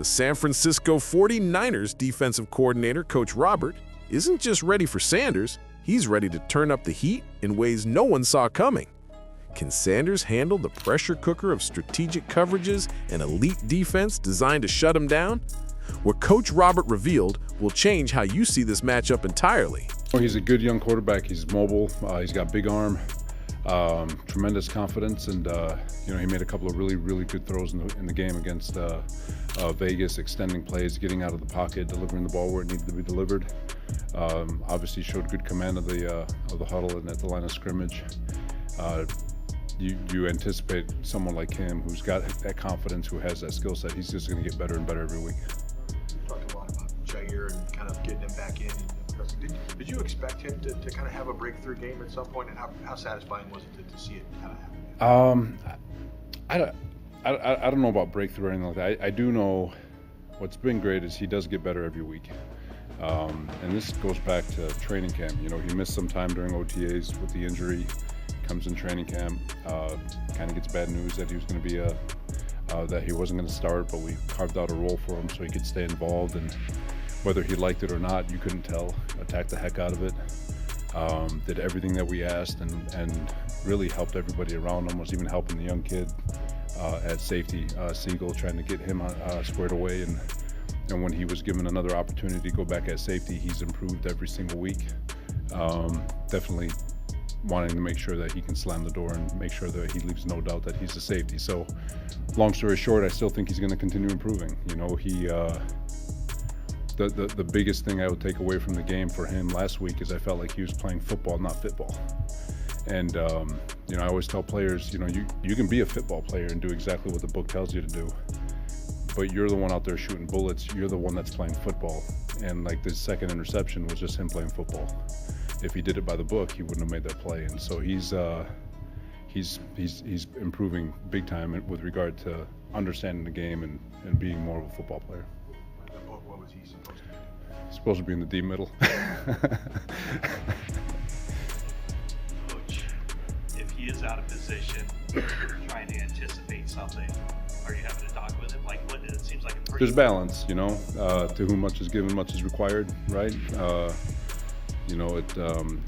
the San Francisco 49ers defensive coordinator, Coach Robert, isn't just ready for Sanders, he's ready to turn up the heat in ways no one saw coming. Can Sanders handle the pressure cooker of strategic coverages and elite defense designed to shut him down? What Coach Robert revealed will change how you see this matchup entirely. He's a good young quarterback. He's mobile. He's got big arm, tremendous confidence, and he made a couple of really good throws in the game against Vegas, extending plays, getting out of the pocket, delivering the ball where it needed to be delivered. Obviously showed good command of the huddle and at the line of scrimmage. You anticipate someone like him who's got that confidence, who has that skill set, he's just going to get better and better every week. You talked a lot about Shedeur and kind of getting him back in. Did you expect him to kind of have a breakthrough game at some point, and how satisfying was it to see it kind of happen? I don't know about breakthrough or anything like that. I do know what's been great is he does get better every week. And this goes back to training camp. He missed some time during OTAs with the injury. Comes in training camp, kind of gets bad news that he was going to be that he wasn't going to start, but we carved out a role for him so he could stay involved, and whether he liked it or not, you couldn't tell. Attacked the heck out of it, did everything that we asked, and really helped everybody around him. Was even helping the young kid at safety, Siegel, trying to get him squared away, and when he was given another opportunity to go back at safety, he's improved every single week. Definitely wanting to make sure that he can slam the door and make sure that he leaves no doubt that he's a safety. So, long story short, I still think he's going to continue improving. The biggest thing I would take away from the game for him last week is I felt like he was playing football, not football. And I always tell players, you can be a football player and do exactly what the book tells you to do, but you're the one out there shooting bullets. You're the one that's playing football. And like the second interception was just him playing football. If he did it by the book, he wouldn't have made that play. And so he's improving big time with regard to understanding the game and being more of a football player. What was he supposed to do? He's supposed to be in the deep middle. Coach, if he is out of position, you're trying to anticipate something. Are you having a talk with him? Like, what it seems like a pretty... There's balance, to whom much is given, much is required, right?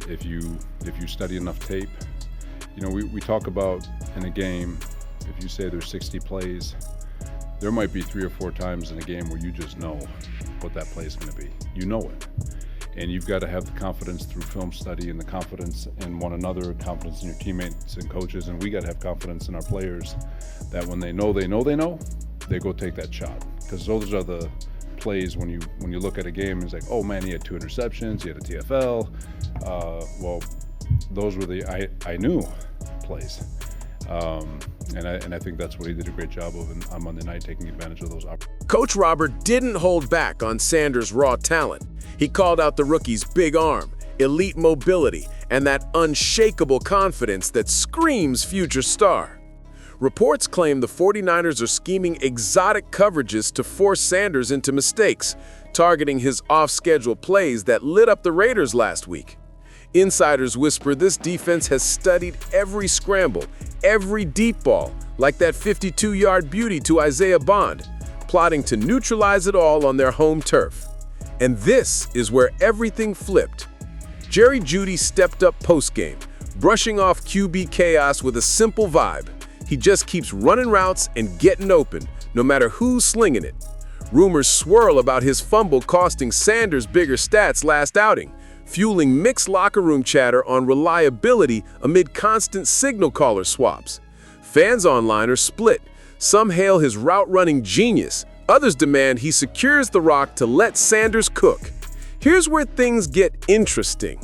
If you study enough tape, we talk about in a game, if you say there's 60 plays, there might be 3 or 4 times in a game where you just know what that play is going to be. You know it. And you've got to have the confidence through film study and the confidence in one another, confidence in your teammates and coaches, and we got to have confidence in our players that when they know, they go take that shot. Because those are the plays when you look at a game, it's like, oh man, he had 2 interceptions, he had a TFL. Well, those were the I knew plays. And I think that's what he did a great job of on Monday night, taking advantage of those opportunities. Coach Robert didn't hold back on Sanders' raw talent. He called out the rookie's big arm, elite mobility, and that unshakable confidence that screams future star. Reports claim the 49ers are scheming exotic coverages to force Sanders into mistakes, targeting his off-schedule plays that lit up the Raiders last week. Insiders whisper this defense has studied every scramble, every deep ball, like that 52-yard beauty to Isaiah Bond, plotting to neutralize it all on their home turf. And this is where everything flipped. Jerry Judy stepped up post-game, brushing off QB chaos with a simple vibe. He just keeps running routes and getting open, no matter who's slinging it. Rumors swirl about his fumble costing Sanders bigger stats last outing, fueling mixed locker room chatter on reliability amid constant signal caller swaps. Fans online are split. Some hail his route-running genius. Others demand he secures the rock to let Sanders cook. Here's where things get interesting.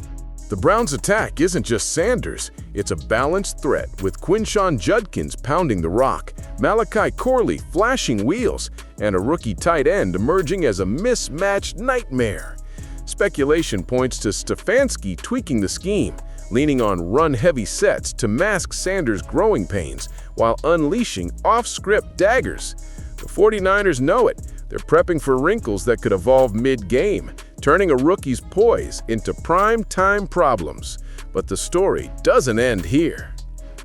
The Browns' attack isn't just Sanders, it's a balanced threat with Quinshon Judkins pounding the rock, Malachi Corley flashing wheels, and a rookie tight end emerging as a mismatched nightmare. Speculation points to Stefanski tweaking the scheme, leaning on run-heavy sets to mask Sanders' growing pains while unleashing off-script daggers. The 49ers know it. They're prepping for wrinkles that could evolve mid-game, turning a rookie's poise into prime-time problems. But the story doesn't end here.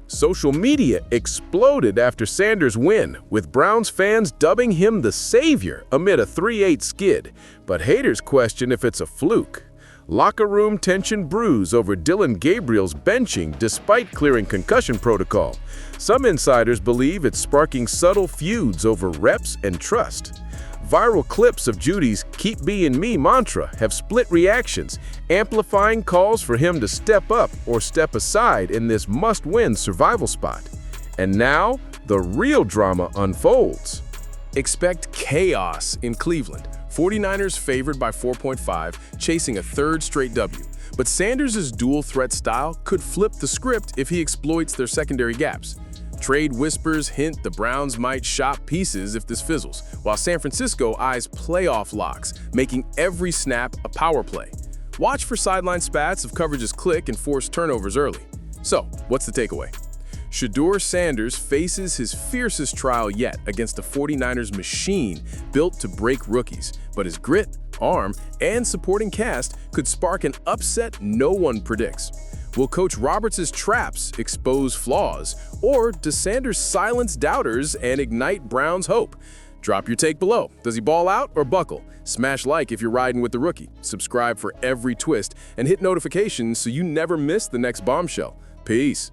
Social media exploded after Sanders' win, with Browns fans dubbing him the savior amid a 3-8 skid. But haters question if it's a fluke. Locker room tension brews over Dylan Gabriel's benching despite clearing concussion protocol. Some insiders believe it's sparking subtle feuds over reps and trust. Viral clips of Judy's "Keep Being Me" mantra have split reactions, amplifying calls for him to step up or step aside in this must-win survival spot. And now, the real drama unfolds. Expect chaos in Cleveland. 49ers favored by 4.5, chasing a third straight W. But Sanders' dual-threat style could flip the script if he exploits their secondary gaps. Trade whispers hint the Browns might shop pieces if this fizzles, while San Francisco eyes playoff locks, making every snap a power play. Watch for sideline spats if coverages click and force turnovers early. So, what's the takeaway? Shedeur Sanders faces his fiercest trial yet against a 49ers machine built to break rookies, but his grit, arm, and supporting cast could spark an upset no one predicts. Will Coach Roberts' traps expose flaws, or does Sanders silence doubters and ignite Browns' hope? Drop your take below. Does he ball out or buckle? Smash like if you're riding with the rookie. Subscribe for every twist, and hit notifications so you never miss the next bombshell. Peace.